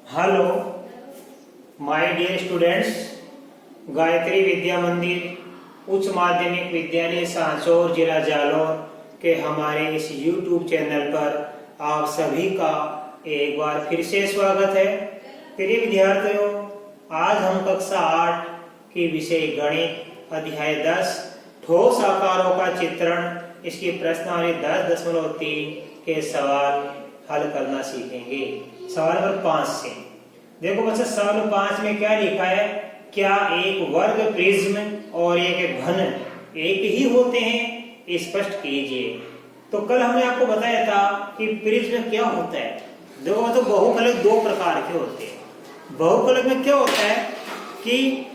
Hello my dear students, Gayatri Vidya Mandir उच्च माध्यमिक विद्यालय सांचौर जिला जालौर के हमारे इस YouTube चैनल पर आप सभी का एक बार फिर से स्वागत है। प्रिय विद्यार्थियों, आज हम कक्षा 8 की विषय गणित अध्याय 10 ठोस आकारों का चित्रण इसकी प्रश्नावली 10.3 के सवाल हल करना सीखेंगे। सवाल नंबर 5 से देखो बच्चा, सवाल नंबर 5 में क्या लिखा है? क्या एक वर्ग प्रिज्म और एक घन एक ही होते हैं? स्पष्ट कीजिए। तो कल हमने आपको बताया था कि प्रिज्म क्या होता है। देखो तो बहुफलक दो प्रकार के होते हैं। बहुफलक में क्या होता है कि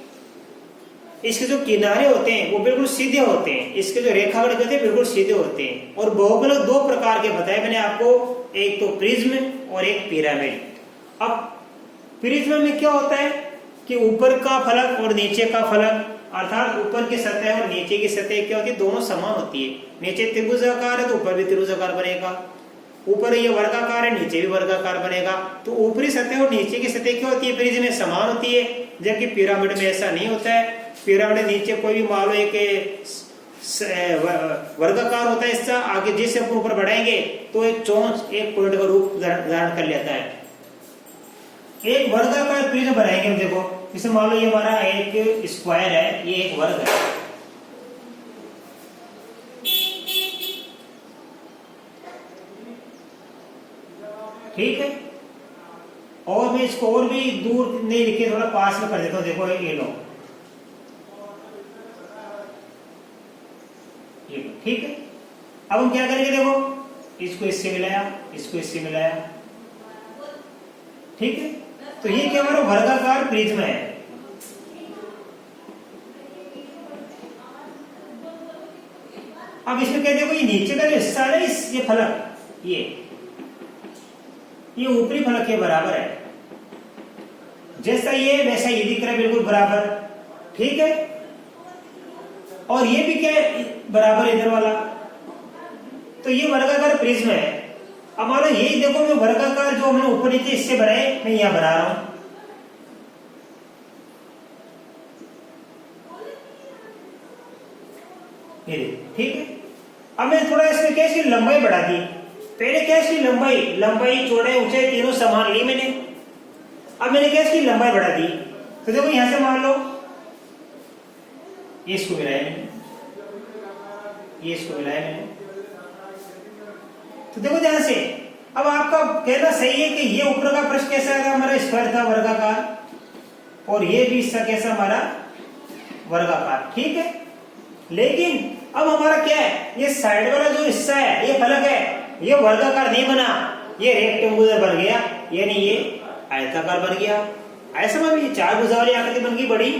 इसके जो किनारे होते हैं वो बिल्कुल सीधे होते हैं, इसके जो रेखाखंड होते हैं बिल्कुल सीधे होते हैं। और बहुफलक दो प्रकार के बताए मैंने आपको, एक तो प्रिज्म और एक पिरामिड। अब प्रिज्म में क्या होता है कि ऊपर का फलक और नीचे का फलक, अर्थात ऊपर की सतह और नीचे की सतह क्या होती है, दोनों समान होती है। नीचे त्रिभुजाकार है तो ऊपर भी त्रिभुजाकार बनेगा, ऊपर ये वर्गाकार है नीचे भी वर्गाकार बनेगा। तो ऊपरी सतह और नीचे की सतह क्या होती है, प्रिज्म में समान होती है, जबकि पिरामिड में ऐसा नहीं होता है। पिरामिड नीचे कोई भी मान लो एक वर्गाकार होता है, इसका आगे जिससे अपन ऊपर बढ़ाएंगे तो एक चोंच एक पॉइंट का रूप धारण कर लेता है। एक वर्गाकार प्रिज्म बनाएंगे हम, देखो जैसे मान लो ये हमारा एक स्क्वायर है, ये एक वर्ग है। ठीक है, और मैं इसको और भी दूर नहीं लिखे, थोड़ा पास में कर देता हूं। देखो ये लो, ठीक है। अब हम क्या करेंगे, देखो इसको इससे मिलाया, इसको इससे मिलाया, ठीक है। तो ये क्या हमारा वर्गाकार प्रिज्म है। अब इसमें क्या देखो, ये नीचे का जो हिस्सा है ये फलक, ये ऊपरी फलक के बराबर है। जैसा ये वैसा ये दिख रहा है, बिल्कुल बराबर, ठीक है। और ये भी क्या है, बराबर इधर वाला। तो ये वर्गाकार प्रिज्म है। अब मानो यही देखो, मैं वर्गाकार जो हमने ऊपर नीचे इससे बनाए, मैं यहां बना रहा हूं। ये ठीक है। अब मैं थोड़ा इसमें क्या इसकी लंबाई बढ़ा दी। पहले क्या इसकी लंबाई चौड़ाई ऊंचाई तीनों समान ली मैंने। अब मैंने क्या इसकी लंबाई बढ़ा दी। तो देखो यहां से मान लो ये इसको मिलाया मैंने, ये इसको मिलाया मैंने। तो देखो ध्यान से, अब आपका कहना सही है कि ये ऊपर का पृष्ठ कैसा था, हमारा स्क्वायर था वर्गाकार, और ये भी इसका कैसा हमारा वर्गाकार, ठीक है। लेकिन अब हमारा क्या है, ये साइड वाला जो हिस्सा है, ये फलक है, ये वर्गाकार नहीं बना, ये रेक्टेंगुलर बन गया, यानी ये आयताकार बन गया। ऐसा में ये चार भुजा वाली आकृति बन गई बड़ी।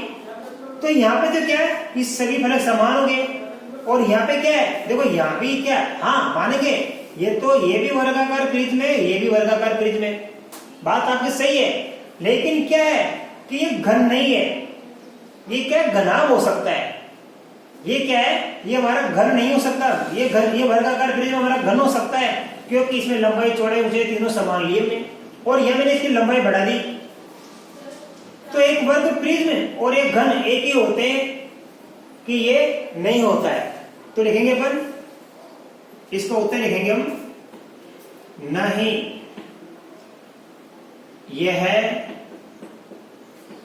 तो यहाँ पे तो क्या है, ये सभी फलक समान हो गए। और यहाँ पे क्या है, देखो यहाँ भी क्या है, हाँ मानेंगे, ये तो ये भी वर्गाकार प्रिज्म है, ये भी वर्गाकार प्रिज्म है, बात आपकी सही है। लेकिन क्या है कि ये घन नहीं है, ये क्या है, घनाभ हो सकता है। ये क्या है, ये हमारा घन नहीं हो सकता, ये वर्गाकार प्रिज्म हमारा घन हो सकता है, क्योंकि इसमें लंबाई चौड़ाई ऊंचाई तीनों समान लिए हमने, और यह मैंने इसकी लंबाई बढ़ा दी। तो एक वर्ग प्रिज्म और एक घन एक ही होते हैं कि ये नहीं होता है। तो लिखेंगे अपन, इसका उत्तर लिखेंगे हम, नहीं यह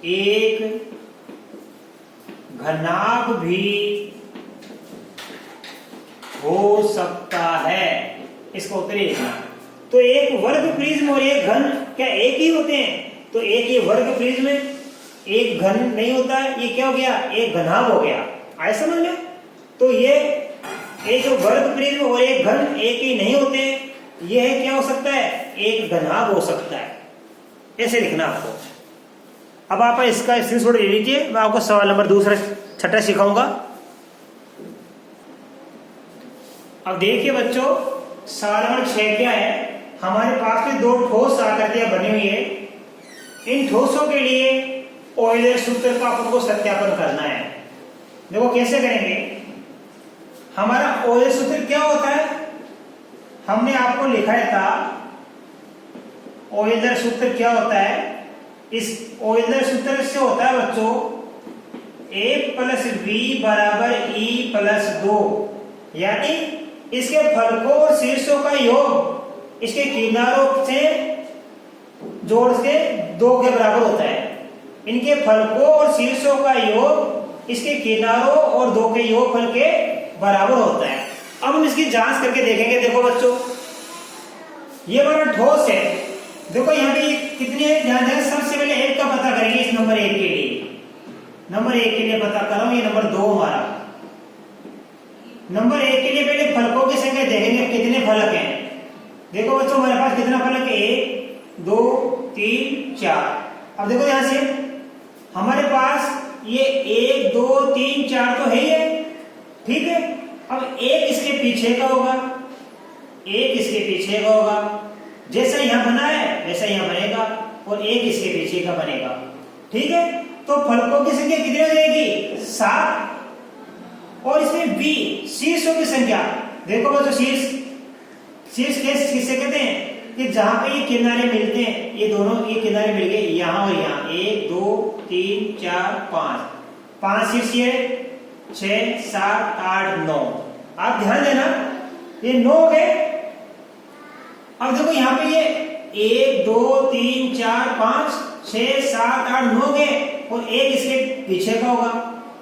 एक घनाभ भी हो सकता है। इसका उत्तर लिखना। तो एक वर्ग प्रिज्म और एक घन क्या एक ही होते हैं? तो एक ये वर्ग प्रिज्म एक घन नहीं होता है, ये क्या हो गया, एक घनाभ हो गया। आए समझ में? तो ये एक वर्ग प्रिज्म और एक घन एक ही नहीं होते, यह क्या हो सकता है, एक घनाभ हो सकता है। ऐसे लिखना आपको। अब आप इसका स्क्रीनशॉट ले लीजिए, मैं आपको सवाल नंबर दूसरा छठा सिखाऊंगा। अब देखिए बच्चों, सवाल नंबर 6 क्या है, हमारे पास में दो ठोस आकृतियां बनी हुई है। इन ठोसों के लिए ऑयलर सूत्र का अपन को सत्यापन करना है। देखो कैसे करेंगे। हमारा ऑयलर सूत्र क्या होता है, हमने आपको लिखा था ऑयलर सूत्र क्या होता है, इस ओइलर सूत्र से होता है बच्चों a प्लस बी बराबर e प्लस 2, यानी इसके फलकों और शीर्षों का योग इसके किनारों से जोड़ से 2 के बराबर होता है। इनके फलकों और शीर्षों का योग इसके किनारों और 2 के योगफल के बराबर होता है। अब हम इसकी जांच करके देखेंगे। देखो बच्चों, ये हमारा ठोस है। देखो यहाँ पे कितने हैं, ध्यान दें। सबसे पहले 1 का पता करेंगे इस नंबर 1 के लिए। नंबर 1 के लिए पता कर रहा हूं, ये नंबर 2 हमारा। नंबर 1 के लिए पहले फलकों की संख्या देखेंगे, कितने फलक हैं। देखो बच्चों, हमारे पास कितना फलक है, 1 2 3 4। अब देखो ध्यान से, हमारे पास ये 1 2 3 4 तो है ही है, ठीक है। अब एक इसके पीछे का होगा, एक इसके पीछे का होगा, जैसा यहां बना है वैसा यहां बनेगा, और एक इसके पीछे का बनेगा, ठीक है। तो फलकों की संख्या कितनी हो जाएगी, 7। और इसमें बी शीर्षों की संख्या, देखो बच्चों, शीर्ष किससे कहते हैं कि जहां पे ये किनारे मिलते हैं, ये दोनों ये किनारे मिल गए यहां और यहां, 1 2 3 4 5 शीर्ष है, 6 7 8 9। आप ध्यान देना, ये 9 हो गए। अब देखो यहाँ पे ये 1 2 3 4 5 6 7 8 9 गए, और एक इसके पीछे का होगा,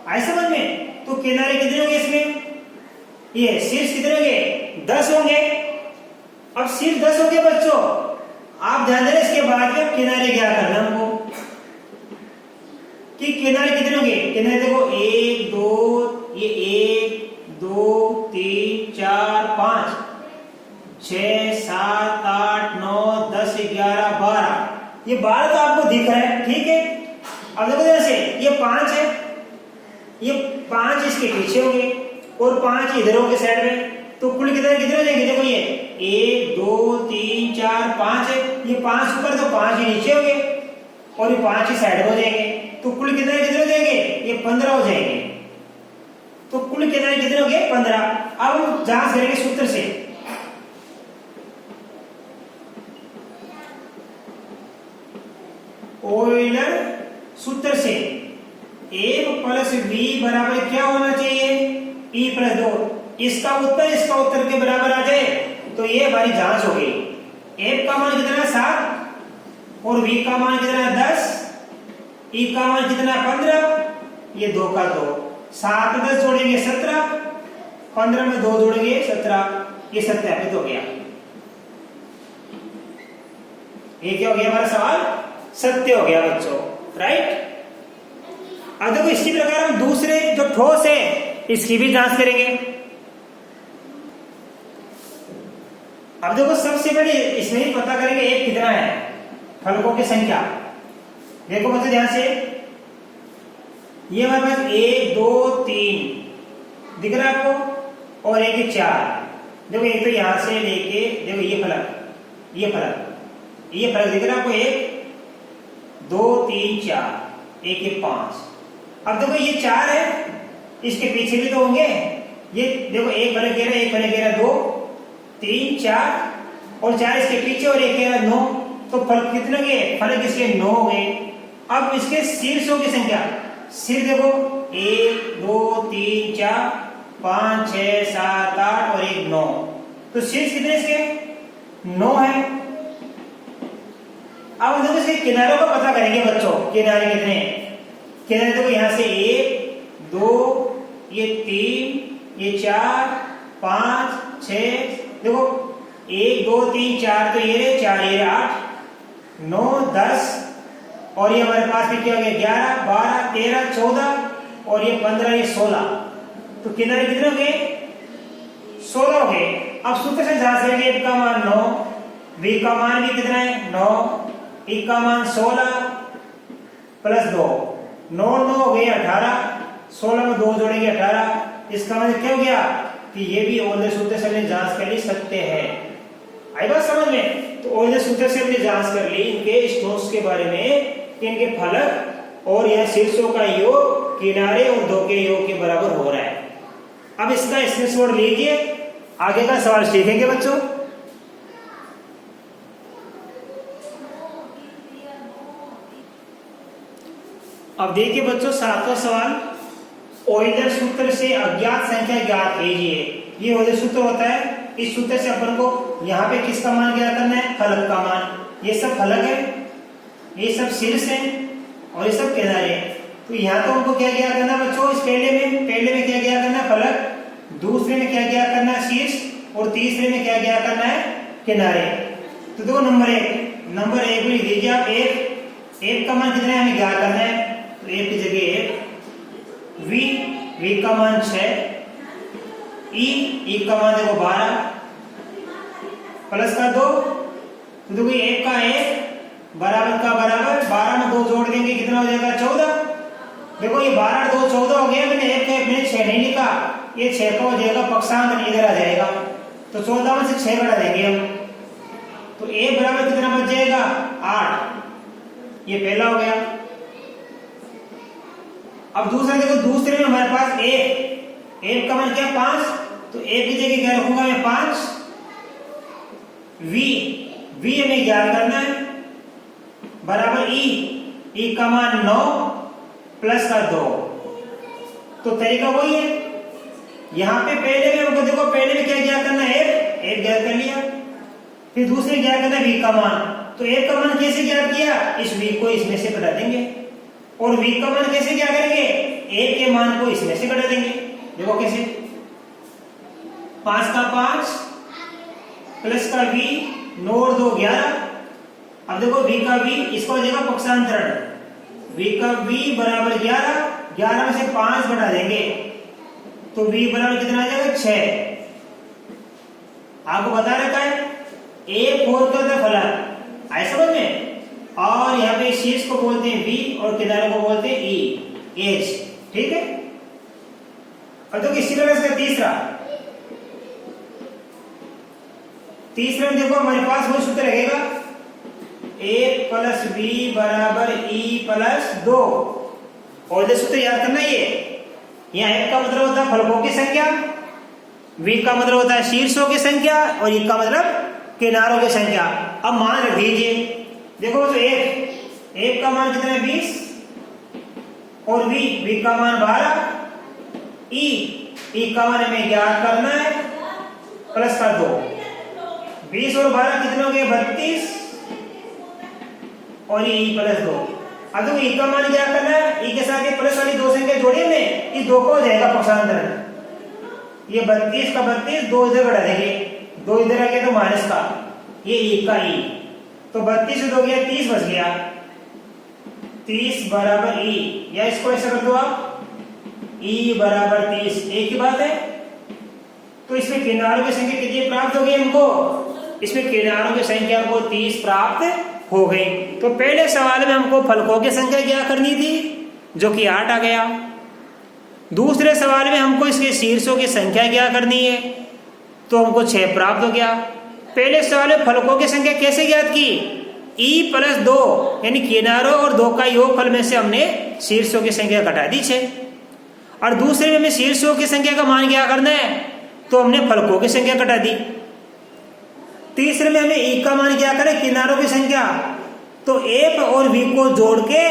आए समझ में। तो किनारे कितने होंगे इसमें, ये शीर्ष कितने होंगे, 10 होंगे। अब शीर्ष 10 होंगे बच्चों, आप ध्यान देना, इसके बाद में किनारे क्या करना हमको, कि किनारे कितने होंगे। किनारे देखो 1 2, ये 1 2 3 4 5 6 7 8 9 10 11 12, ये 12 तो आपको दिख रहा है, ठीक है। अब देखो जैसे ये 5 है, ये 5 इसके पीछे होंगे और 5 इधर होंगे साइड में, तो कुल कितने हो जाएंगे। देखो ये 1 2 3 4 5 है, ये 5 ऊपर तो 5 ही नीचे होंगे, और ये 5 ही साइड में हो जाएंगे, तो कुल कितने हो जाएंगे, ये 15 हो जाएंगे। तो कुल कितने हो गए, 15। अब हम जांच करेंगे सूत्र से। ओइलर सूत्र से 1 प्लस बी बराबर क्या होना चाहिए, e प्लस 2। इसका उत्तर के बराबर आ जाए तो ये हमारी जांच हो गई। a का मान कितना है, 7, और b का मान कितना है, 10, e का मान कितना है, 15, ये 2 का 2, 7 10 जोड़ेंगे 17, 15 में 2 जोड़ेंगे 17, ये सत्यापित हो गया। ये क्या हो गया, हमारा सवाल सत्य हो गया बच्चों, राइट। अब देखो इसी प्रकार हम दूसरे जो ठोस है इसकी भी जांच करेंगे। अब देखो सबसे पहले इसमें ही पता करेंगे एक कितना है, फलकों की संख्या। देखो बच्चों ध्यान से, ये हमारे पास 1 2 3 दिख रहा है आपको, और एक 4। देखो एक तो यहां से लेके देखो ये फलक दिख रहा है आपको, 1 2 3 4, एक 5। अब देखो ये 4 है, इसके पीछे भी तो होंगे, ये देखो एक फलक घेरा, एक फलक घेरा, 2 3 4, और 4 इसके पीछे और एक घेरा 9, तो फलक कितने हो गए, फलक इसके 9 हो गए। अब इसके शीर्षों की संख्या, शीर्ष देखो 1 2 3 4 5 6 7 8 और एक 9, तो शीर्ष कितने इसके 9 है। अब देखो इसके किनारों का पता करेंगे बच्चों, किनारे कितने हैं। किनारे देखो यहां से 1 2, ये 3, ये 4 5 6, देखो 1 2 3 4 तो ये रहे, 4 ये 8 9 10, और ये हमारे पास भी क्या हो गया, 11 12 13 14, और ये 15 ये 16, तो किनारे कितने हो गए, 16 हो गए। अब सूत्र से जांच करेंगे, a का मान 9, b का मान भी कितना है 9, e का मान 16 प्लस 2, 9 9 हो गए 18, 16 में 2 जोड़ेंगे 18। इसका मतलब क्या हो गया कि ये भी ओइलर सूत्र से हमने जांच कर ली, सत्य है। आई बात समझ में। तो ओइलर सूत्र से हमने जांच कर ली इनके स्टोन्स के बारे में कि इनके फलक और यह शीर्षों का योग किनारे और 2 के योग के बराबर हो रहा है। अब इसका स्क्रीनशॉट लीजिए, आगे का सवाल सीखेंगे बच्चों। अब देखिए बच्चों 7वां सवाल, ओइलर सूत्र से अज्ञात संख्या ज्ञात कीजिए। ये ओइलर सूत्र होता है, इस सूत्र से अपन को यहाँ पे किसका मान ज्ञात करना है, फलक का मान। ये सब फलक है, ये सब शीर्ष है और ये सब किनारे हैं। तो यहाँ तो हमको क्या ज्ञात करना है बच्चों, इस पहले में क्या ज्ञात करना है, फलक। दूसरे में क्या ज्ञात करना है, शीर्ष। और तीसरे में क्या ज्ञात करना है, किनारे। तो देखो नंबर एक में लिख दीजिए आप, एक का मान कितना है हमें ज्ञात करना है। तो एक की जगह एक, v का मान 6, e का मान देखो 12 प्लस का 2। तो देखो एक का एक बराबर का बराबर, 12 में 2 जोड़ देंगे कितना हो जाएगा, 14। देखो ये 12 और 2 14 हो गया। मैंने एक मैंने 6 नहीं लिखा, ये 6 का हो जाएगा पक्षांतर, इधर आ जाएगा। तो 14 में से 6 घटा देंगे हम, तो एक बराबर कितना बच जाएगा, 8। ये पहला हो गया। अब दूसरा देखो, दूसरे में हमारे पास एक का मान क्या, 5। तो एक की जगह क्या रखूंगा मैं, 5। v हमें ज्ञात करना है बराबर e का मान 9 प्लस का 2। तो तरीका वही है। यहाँ पे पहले में हमको देखो, पहले में क्या ज्ञात करना है, एक ज्ञात कर लिया। फिर दूसरे ज्ञात करना v का मान। तो एक का मान कैसे ज्ञात किया, इस v को इसमें से घटा देंगे। और v का मान कैसे क्या करेंगे, एक के मान को इसमें से घटा देंगे। देखो कैसे, 5 का 5 प्लस का v, 9 और 2 11। अब देखो v का v, इसको हो जाएगा पक्षांतरण। v का v बराबर 11 में से 5 घटा देंगे तो v बराबर कितना आ जाएगा, 6। आपको बता रखा है, एक फोर का होता है फलक, आए समझ में। और यहाँ पे शीर्ष को बोलते हैं v और किनारे को बोलते हैं e, एज। ठीक है। अब देखो इसी तरह से तीसरा में देखो हमारे पास वो सूत्र रहेगा, 1 प्लस v बराबर e प्लस 2। और ये सूत्र याद करना, ये यहाँ एक का मतलब होता है फलकों की संख्या, v का मतलब होता है शीर्षों की संख्या और e का मतलब किनारों की संख्या। अब मान रख दीजिए, देखो तो एक का मान कितना है, 20। और v का मान 12, e का मान हमें ज्ञात करना है प्लस का 2। 20 और 12 कितने हो गए, 32। और ये e प्लस 2। अब देखो e का मान क्या करना है, e के साथ ये प्लस वाली 2 संख्या जोड़ी हमने, इस 2 को हो जाएगा पक्षांतर। ये 32 का 32, 2 इधर बढ़ा देंगे, 2 इधर आ गया तो माइनस का, ये e का e। तो 32 से 2 गया 30 बच गया, 30 बराबर e। या इसको ऐसा कर दो आप, e बराबर 30। एक ही बात है। तो इसमें किनारों की संख्या कितनी प्राप्त हो गई हमको, इसमें किनारों की संख्या को 30 प्राप्त हो गई। तो पहले सवाल में हमको फलकों की संख्या क्या करनी थी, जो कि 8 आ गया। दूसरे सवाल में हमको इसके शीर्षों की संख्या क्या करनी है, तो हमको 6 प्राप्त हो गया। पहले सवाल में फलकों की संख्या कैसे ज्ञात की, e प्लस 2 यानी किनारों और 2 का योगफल में से हमने शीर्षों की संख्या घटा दी 6। और दूसरे में हमें शीर्षों की संख्या का मान क्या करना है, तो हमने फलकों की संख्या घटा दी। तीसरे में हमें e का मान क्या करें, किनारों की संख्या। तो f और v को जोड़ के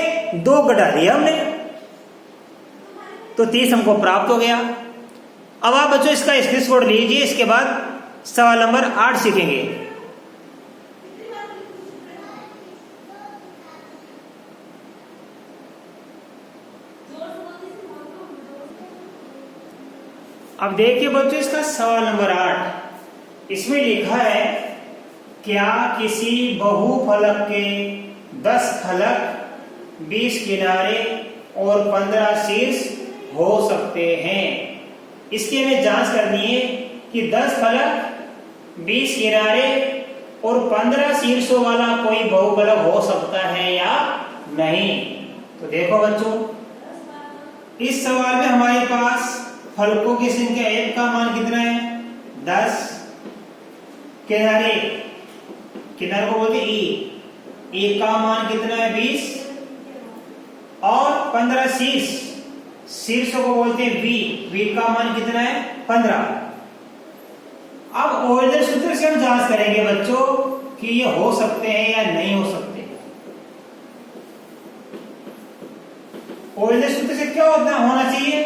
2 घटा दिया हमने, तो 30 हमको प्राप्त हो गया। अब आप बच्चों इसका स्क्रीनशॉट लीजिए, इसके बाद सवाल नंबर 8 सीखेंगे। अब देखिए बच्चों इसका सवाल नंबर 8, इसमें लिखा है, क्या किसी बहुफलक के 10 फलक 20 किनारे और 15 शीर्ष हो सकते हैं। इसकी हमें जांच करनी है कि 10 फलक 20 किनारे और 15 शीर्षों वाला कोई बहुफलक हो सकता है या नहीं। तो देखो बच्चों, इस सवाल में हमारे पास फलकों की संख्या, एक का मान कितना है, 10। किनारे को बोलते e का मान कितना है, 20। और 15 शीर्षों को बोलते हैं v का मान कितना है, 15। अब ओइलर सूत्र से हम जांच करेंगे बच्चों कि ये हो सकते हैं या नहीं हो सकते। पॉइजनस सूत्र से क्या होना चाहिए,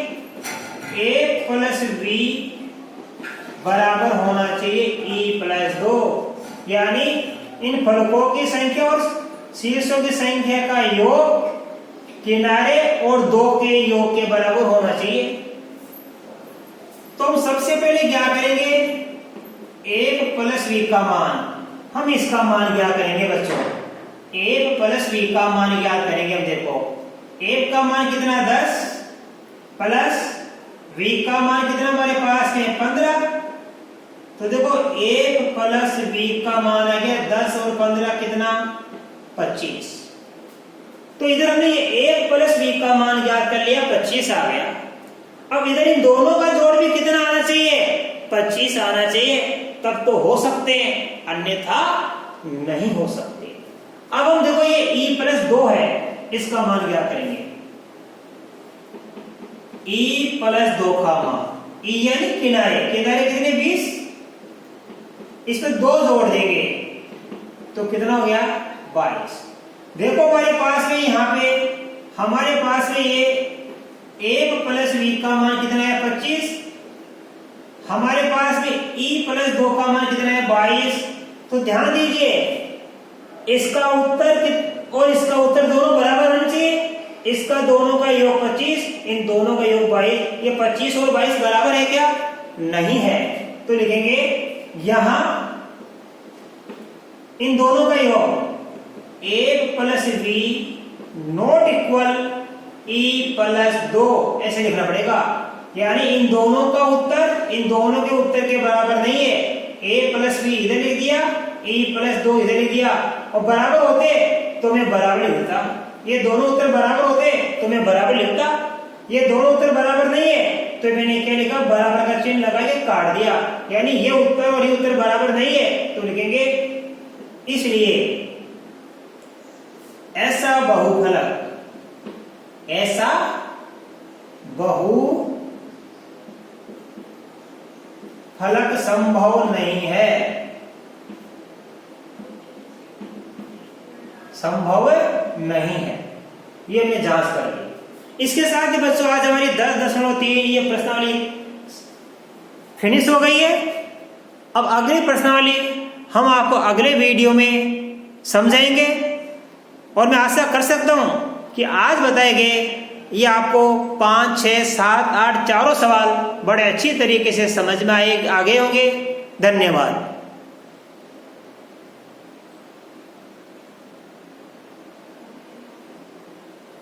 a प्लस b बराबर होना चाहिए e प्लस 2, यानी इन फलकों की संख्या और शीर्षों की संख्या का योग किनारे और 2 के योग के बराबर होना चाहिए। तो हम सबसे पहले क्या करेंगे, 1 प्लस v का मान, हम इसका मान क्या करेंगे बच्चों, 1 प्लस v का मान क्या करेंगे। हम देखो 1 का मान कितना 10 प्लस v का मान कितना हमारे पास है 15। तो देखो 1 प्लस v का मान आ गया 10 और 15 कितना 25। तो इधर हमने ये 1 प्लस v का मान ज्ञात कर लिया, 25 आ गया। अब इधर इन दोनों का जोड़ भी कितना आना चाहिए, 25 आना चाहिए, तब तो हो सकते हैं, अन्यथा नहीं हो सकते। अब हम देखो ये e प्लस 2 है, इसका मान क्या करेंगे, e प्लस 2 का मान, e यानी किनारे, किनारे कितने 20, इसमें 2 जोड़ देंगे तो कितना हो गया 22। देखो हमारे पास में यहाँ पे हमारे पास में ये 1 प्लस v का मान कितना है 25, हमारे पास में e प्लस 2 का मान कितना है 22। तो ध्यान दीजिए इसका उत्तर और इसका उत्तर दोनों बराबर होने चाहिए, इसका दोनों का योग 25, इन दोनों का योग 22। ये 25 और 22 बराबर है क्या, नहीं है। तो लिखेंगे यहां इन दोनों का योग 1 plus v not equal e plus 2, ऐसे लिखना पड़ेगा। यानी इन दोनों का उत्तर इन दोनों के उत्तर के बराबर नहीं है। a प्लस v इधर लिख दिया, e प्लस 2 इधर लिख दिया, और बराबर होते तो मैं बराबर लिखता, ये दोनों उत्तर बराबर होते तो मैं बराबर लिखता। ये दोनों उत्तर बराबर नहीं है तो मैंने क्या लिखा, बराबर का चिन्ह लगा के काट दिया। यानी ये उत्तर और ये उत्तर बराबर नहीं है तो लिखेंगे इसलिए ऐसा बहुफलक संभव नहीं है, संभव नहीं है, ये हमने जांच कर ली। इसके साथ ही बच्चों आज हमारी 10.3 ये प्रश्नावली फिनिश हो गई है। अब अगली प्रश्नावली हम आपको अगले वीडियो में समझाएंगे, और मैं आशा कर सकता हूं कि आज बताए गए ये आपको 5, 6, 7, 8 चारों सवाल बड़े अच्छी तरीके से समझ में आ गए होंगे। धन्यवाद।